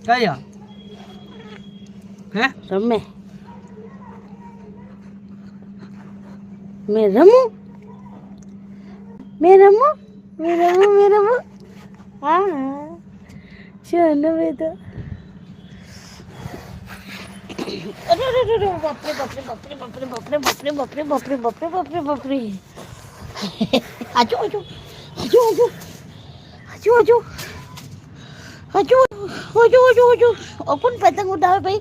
क्या है रमे मैं रमू मैं रमू मैं रमू मैं रमू हाँ चलो मैं तो अरे अरे अरे बापरे बापरे बापरे बापरे बापरे बापरे बापरे बापरे बापरे बापरे बापरे आजो आजो आजो आजो आजो आजो आजो आजो आजो आजो अपन पतंग उड़ावे भाई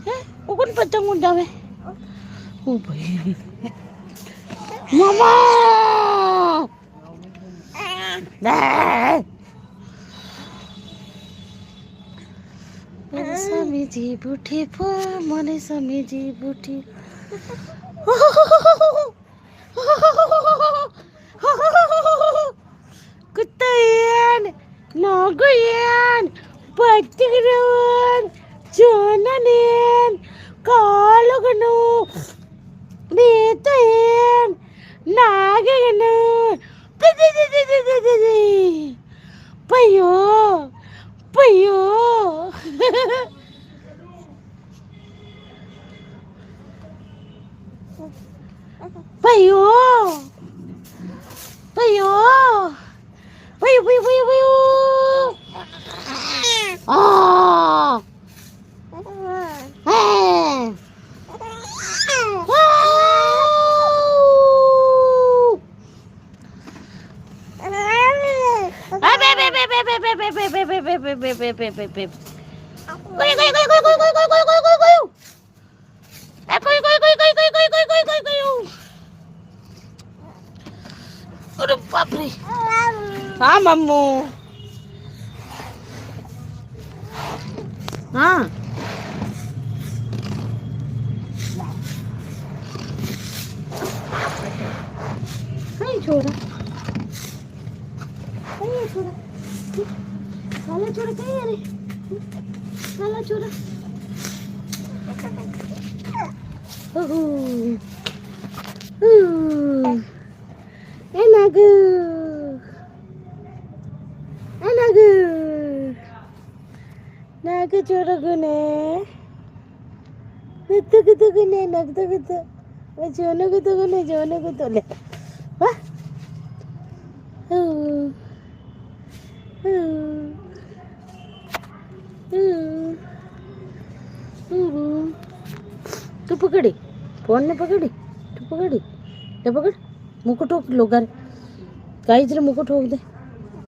हैं अपन पतंग उड़ावे ओ भाई मामा मेरे स्वामी जी बूढ़े पर मने स्वामी जी बूढ़े कुत्तान नागयान पतिगरान जोनानेन कालगनो बेतन नागगनो पयो पयो पयो पयो पयो पयो पयो पयो आ अरे बाप रे हाँ मम्मू हाँ कहीं छोड़ा कहीं छोड़ा काला छोड़ा कहीं अरे काला छोड़ा enagu enagu nagu చూడగునే నత్తుగుతుగునే నగ్తుగుతు జోనుగుతుగునే జోనుగుతులే వా तू पकड़ी फोन ने पकड़ी तू पकड़ी ले पकड़ मुकुट ठोक लो घर गाइस रे मुकुट ठोक दे